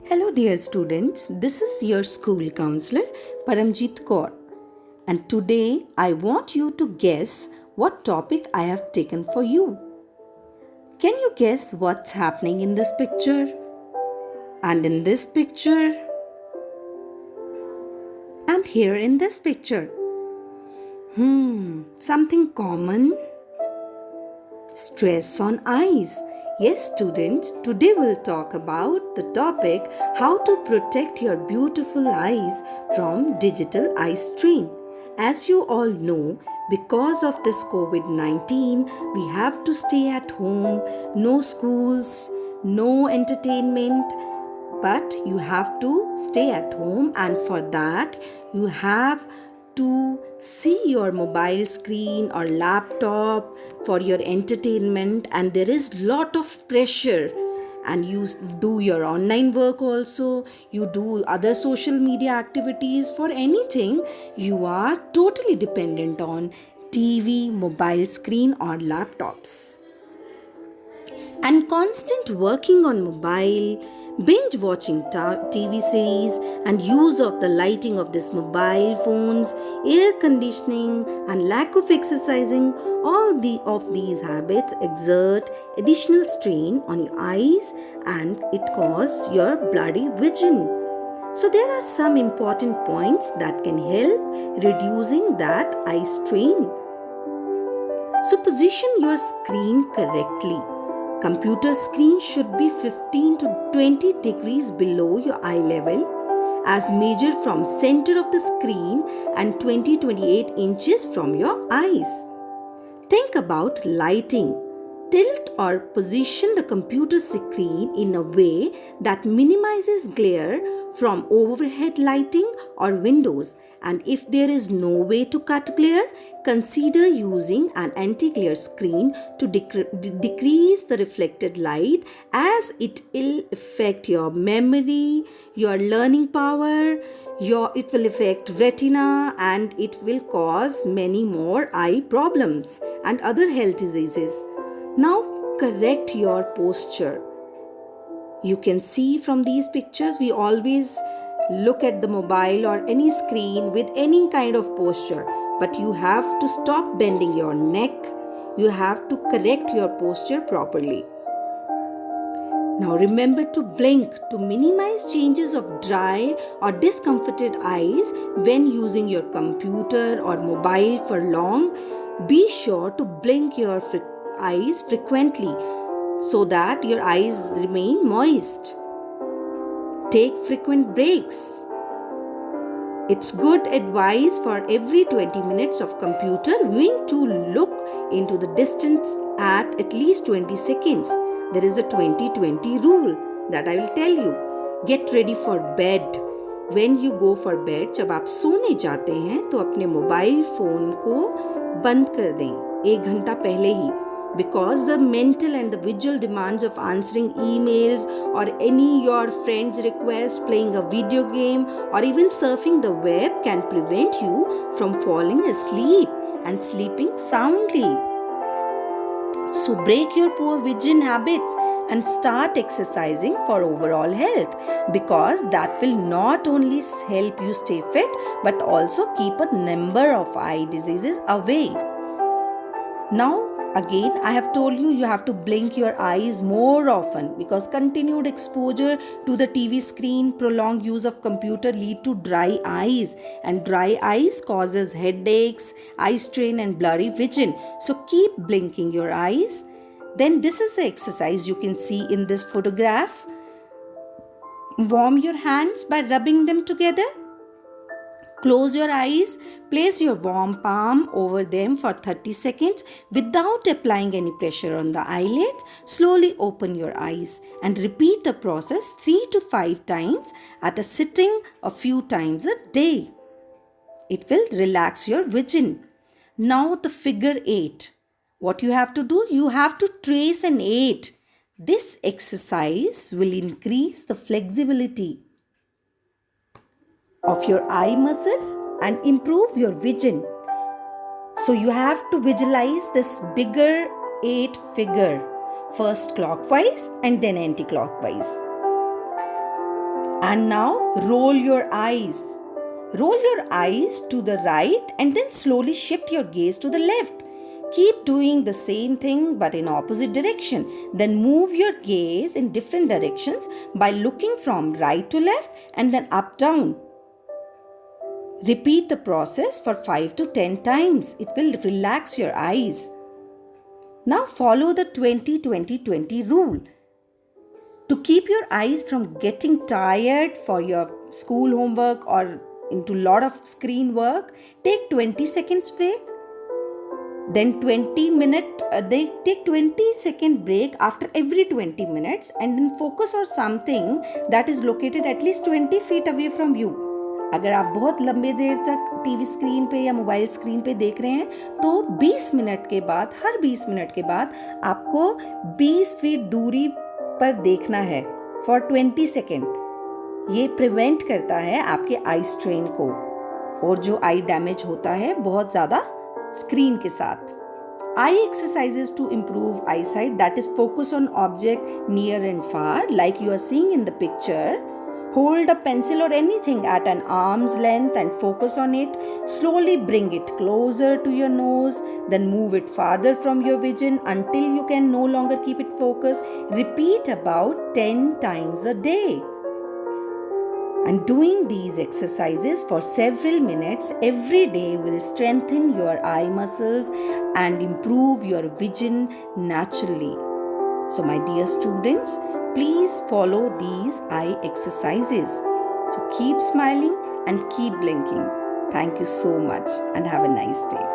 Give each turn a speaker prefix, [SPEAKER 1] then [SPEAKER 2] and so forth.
[SPEAKER 1] Hello, dear students. This is your school counselor, Paramjit Kaur. And today I want you to guess what topic I have taken for you. Can you guess what's happening in this picture? And in this picture? And here in this picture? Something common? Stress on eyes. Yes, students, today we'll talk about the topic how to protect your beautiful eyes from digital eye strain. As you all know, because of this COVID 19, we have to stay at home, no schools, no entertainment, but you have to stay at home, and for that, you have to see your mobile screen or laptop for your entertainment, and there is lot of pressure, and you do your online work also, you do other social media activities. For anything, you are totally dependent on TV, mobile screen or laptops. And constant working on mobile, binge watching TV series, and use of the lighting of this mobile phones, air conditioning, and lack of exercising, of these habits exert additional strain on your eyes, and it causes your blurry vision. So there are some important points that can help reducing that eye strain. So position your screen correctly. Computer screen should be 15 to 20 degrees below your eye level as measured from center of the screen and 20-28 inches from your eyes. Think about lighting. Tilt or position the computer screen in a way that minimizes glare from overhead lighting or windows, and if there is no way to cut glare, consider using an anti-glare screen to decrease the reflected light, as it will affect your memory, your learning power, it will affect retina, and it will cause many more eye problems and other health diseases. Now correct your posture. You can see from these pictures, we always look at the mobile or any screen with any kind of posture, but you have to stop bending your neck. You have to correct your posture properly. Now remember to blink to minimize changes of dry or discomforted eyes when using your computer or mobile for long. Be sure to blink your eyes frequently so that your eyes remain moist. Take frequent breaks. It's good advice for every 20 minutes of computer viewing to look into the distance at least 20 seconds. There is a 20-20 rule that I will tell you. Get ready for bed. When you go for bed, जब आप सोने जाते हैं तो अपने mobile phone को बंद कर दें 1 घंटा पहले ही, because the mental and the visual demands of answering emails or any your friends' request, playing a video game, or even surfing the web can prevent you from falling asleep and sleeping soundly. So break your poor vision habits and start exercising for overall health, because that will not only help you stay fit but also keep a number of eye diseases away. Now again, I have told you have to blink your eyes more often, because continued exposure to the TV screen, prolonged use of computer lead to dry eyes, and dry eyes causes headaches, eye strain and blurry vision. So keep blinking your eyes. Then this is the exercise you can see in this photograph. Warm your hands by rubbing them together. Close your eyes, place your warm palm over them for 30 seconds without applying any pressure on the eyelids. Slowly open your eyes and repeat the process 3 to 5 times at a sitting a few times a day. It will relax your vision. Now the figure 8. What you have to do? You have to trace an 8. This exercise will increase the flexibility of your eye muscle and improve your vision. So you have to visualize this bigger 8 figure, first clockwise and then anti-clockwise. And now roll your eyes. Roll your eyes to the right and then slowly shift your gaze to the left. Keep doing the same thing but in opposite direction. Then move your gaze in different directions by looking from right to left and then up down. Repeat the process for 5 to 10 times. It will relax your eyes. Now follow the 20-20-20 rule. To keep your eyes from getting tired for your school homework or into lot of screen work, take 20 seconds break. Then take 20-second break after every 20 minutes and then focus on something that is located at least 20 feet away from you. अगर आप बहुत लंबे देर तक TV screen पे या mobile screen पे देख रहे हैं तो 20 मिनट के बाद हर 20 मिनट के बाद आपको 20 फीट दूरी पर देखना है फॉर 20 सेकेंड। ये प्रिवेंट करता है आपके आई स्ट्रेन को और जो आई डैमेज होता है बहुत ज़्यादा स्क्रीन के साथ। Eye exercises to improve eye sight, that is focus on object near and far like you are seeing in the picture. Hold a pencil or anything at an arm's length and focus on it. Slowly bring it closer to your nose, then move it farther from your vision until you can no longer keep it focused. Repeat about 10 times a day. And doing these exercises for several minutes every day will strengthen your eye muscles and improve your vision naturally. So my dear students, please follow these eye exercises. So keep smiling and keep blinking. Thank you so much and have a nice day.